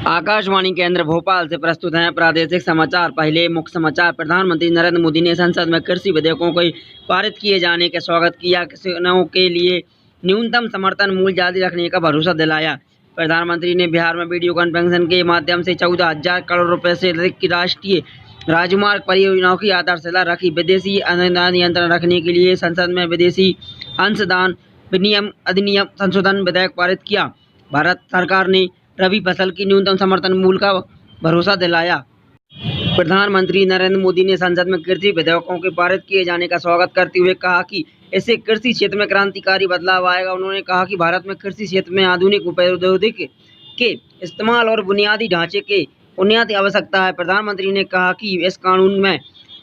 आकाशवाणी केंद्र भोपाल से प्रस्तुत हैं प्रादेशिक समाचार। पहले मुख्य समाचार। प्रधानमंत्री नरेंद्र मोदी ने संसद में कृषि विधेयकों को पारित किए जाने का स्वागत किया। किसानों के लिए न्यूनतम समर्थन मूल्य जारी रखने का भरोसा दिलाया। प्रधानमंत्री ने बिहार में वीडियो कॉन्फ्रेंसिंग के माध्यम से 14,000 करोड़ रुपए से अधिक की राष्ट्रीय राजमार्ग परियोजनाओं की आधारशिला रखी। विदेशी अनुदान नियंत्रण रखने के लिए संसद में विदेशी अंशदान अधिनियम संशोधन विधेयक पारित किया। भारत सरकार ने रबी फसल की न्यूनतम समर्थन मूल्य का भरोसा दिलाया। प्रधानमंत्री नरेंद्र मोदी ने संसद में कृषि विधेयकों के पारित किए जाने का स्वागत करते हुए कहा कि इससे कृषि क्षेत्र में क्रांतिकारी बदलाव आएगा। उन्होंने कहा कि भारत में कृषि क्षेत्र में आधुनिक प्रौद्योगिकी के इस्तेमाल और बुनियादी ढांचे के उन्नयन की आवश्यकता है। प्रधानमंत्री ने कहा कि इस कानून में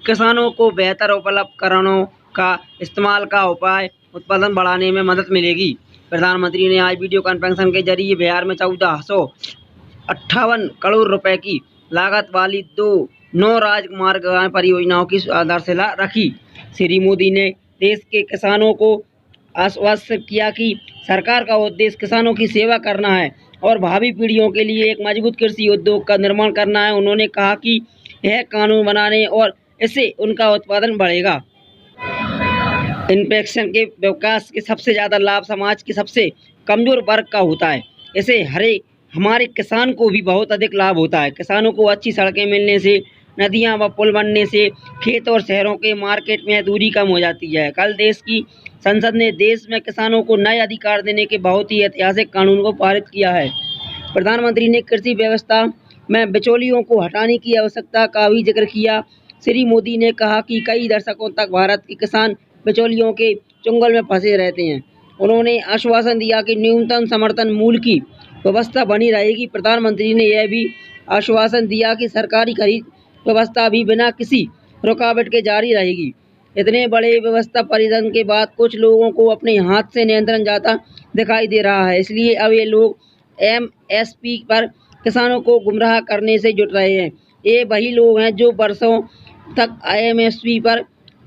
किसानों को बेहतर उपकरणों का इस्तेमाल का उपाय उत्पादन बढ़ाने में मदद मिलेगी। प्रधानमंत्री ने आज वीडियो कॉन्फ्रेंसिंग के जरिए बिहार में 1458 करोड़ रुपए की लागत वाली 9 राजमार्ग परियोजनाओं की आधारशिला रखी। श्री मोदी ने देश के किसानों को आश्वस्त किया कि सरकार का उद्देश्य किसानों की सेवा करना है और भावी पीढ़ियों के लिए एक मजबूत कृषि उद्योग का निर्माण करना है। उन्होंने कहा कि यह कानून बनाने और इससे उनका उत्पादन बढ़ेगा। इन्फ्लेशन के विकास के सबसे ज़्यादा लाभ समाज के सबसे कमजोर वर्ग का होता है। इसे हमारे किसान को भी बहुत अधिक लाभ होता है। किसानों को अच्छी सड़कें मिलने से, नदियां व पुल बनने से खेत और शहरों के मार्केट में दूरी कम हो जाती है। कल देश की संसद ने देश में किसानों को नए अधिकार देने के बहुत ही ऐतिहासिक कानून को पारित किया है। प्रधानमंत्री ने कृषि व्यवस्था में बिचौलियों को हटाने की आवश्यकता का भी जिक्र किया। श्री मोदी ने कहा कि कई दशकों तक भारत के किसान बिचौलियों के चुंगल में फंसे रहते हैं। उन्होंने आश्वासन दिया कि न्यूनतम समर्थन मूल्य की व्यवस्था बनी रहेगी। प्रधानमंत्री ने यह भी आश्वासन दिया कि सरकारी खरीद व्यवस्था भी बिना किसी रुकावट के जारी रहेगी। इतने बड़े व्यवस्था परिवर्तन के बाद कुछ लोगों को अपने हाथ से नियंत्रण जाता दिखाई दे रहा है। इसलिए अब ये लोग एमएसपी पर किसानों को गुमराह करने से जुट रहे हैं। ये वही लोग हैं जो वर्षों तक एमएसपी पर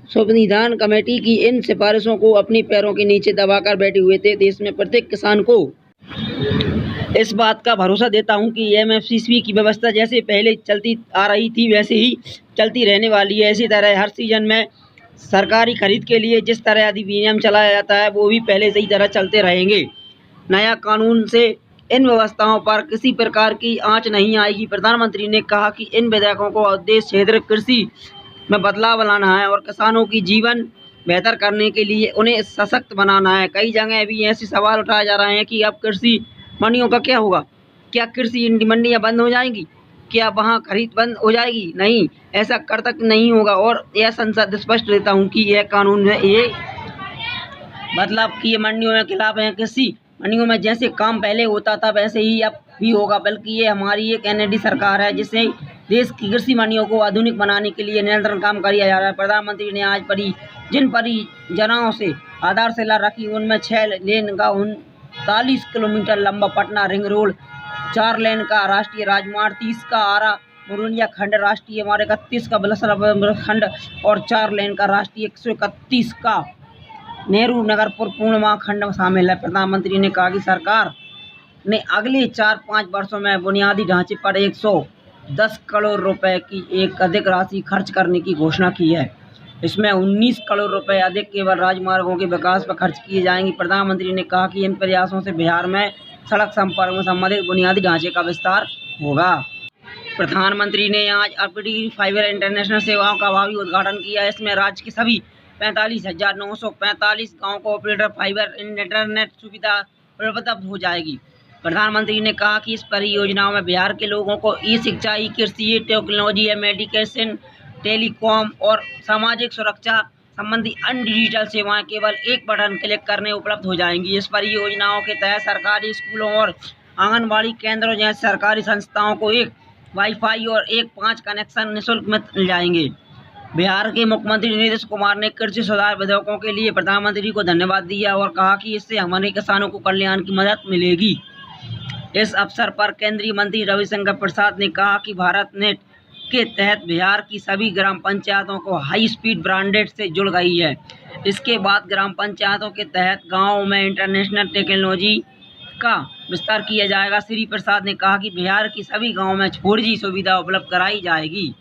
संविधान कमेटी की इन सिफारिशों को अपने पैरों के नीचे दबाकर बैठे हुए थे। देश में प्रत्येक किसान को इस बात का भरोसा देता हूं कि एमएसपी की व्यवस्था जैसे पहले चलती आ रही थी वैसे ही चलती रहने वाली है। इसी तरह हर सीजन में सरकारी खरीद के लिए जिस तरह अधिनियम चलाया जाता है वो भी पहले से ही तरह चलते रहेंगे। नया कानून से इन व्यवस्थाओं पर किसी प्रकार की आंच नहीं आएगी। प्रधानमंत्री ने कहा कि इन विधेयकों को उद्देश्य क्षेत्र कृषि में बदलाव लाना है और किसानों की जीवन बेहतर करने के लिए उन्हें सशक्त बनाना है। कई जगह भी ऐसे सवाल उठाए जा रहे हैं कि अब कृषि मंडियों का क्या होगा? क्या कृषि मंडियां बंद हो जाएंगी? क्या वहां खरीद बंद हो जाएगी? नहीं, ऐसा कर तक नहीं होगा। और यह संसद स्पष्ट देता हूं कि यह कानून है ये बदलाव की मंडियों में खिलाफ है। कृषि मंडियों में जैसे काम पहले होता था वैसे ही अब भी होगा, बल्कि ये हमारी एक एनडीए सरकार है जिससे देश की कृषि मंडियों को आधुनिक बनाने के लिए निरंतर काम किया जा रहा है। प्रधानमंत्री ने आज जिन परियोजनाओं से आधारशिला रखी उनमें 6 लेन का 39 किलोमीटर लंबा पटना रिंग रोड, 4 लेन का राष्ट्रीय राजमार्ग, 30 का आरा मुरैना खंड राष्ट्रीय मार्ग, 31 का बलसरा खंड और 4 लेन का राष्ट्रीय 131 का नेहरू नगरपुर पूर्णिमा खंड शामिल है। प्रधानमंत्री ने कहा कि सरकार ने अगले 4-5 वर्षों में बुनियादी ढांचे पर 110 करोड़ रुपए की एक अधिक राशि खर्च करने की घोषणा की है। इसमें 19 करोड़ रुपए अधिक केवल राजमार्गों के विकास पर खर्च किए जाएंगे। प्रधानमंत्री ने कहा कि इन प्रयासों से बिहार में सड़क संपर्क में संबंधित बुनियादी ढांचे का विस्तार होगा। प्रधानमंत्री ने आज ऑप्टिक फाइबर इंटरनेशनल सेवाओं का भी उद्घाटन किया। इसमें राज्य के सभी 45,945 गाँव को ऑपरेटर फाइबर इंटरनेट सुविधा उपलब्ध हो जाएगी। प्रधानमंत्री ने कहा कि इस परियोजनाओं में बिहार के लोगों को ई शिक्षा, ई कृषि, टेक्नोलॉजी, मेडिकेशन, टेलीकॉम और सामाजिक सुरक्षा संबंधी अन्य डिजिटल सेवाएं केवल एक बटन क्लिक करने उपलब्ध हो जाएंगी। इस परियोजनाओं के तहत सरकारी स्कूलों और आंगनबाड़ी केंद्रों जैसे सरकारी संस्थाओं को एक वाईफाई और एक 5 कनेक्शन निःशुल्क मिल जाएंगे। बिहार के मुख्यमंत्री नीतीश कुमार ने कृषि सुधार विधेयकों के लिए प्रधानमंत्री को धन्यवाद दिया और कहा कि इससे हमारे किसानों को कल्याण की मदद मिलेगी। इस अवसर पर केंद्रीय मंत्री रविशंकर प्रसाद ने कहा कि भारत नेट के तहत बिहार की सभी ग्राम पंचायतों को हाई स्पीड ब्रॉडबैंड से जुड़ गई है। इसके बाद ग्राम पंचायतों के तहत गाँव में इंटरनेशनल टेक्नोलॉजी इसका विस्तार किया जाएगा। श्री प्रसाद ने कहा कि बिहार की सभी गाँव में 4G सुविधा उपलब्ध कराई जाएगी।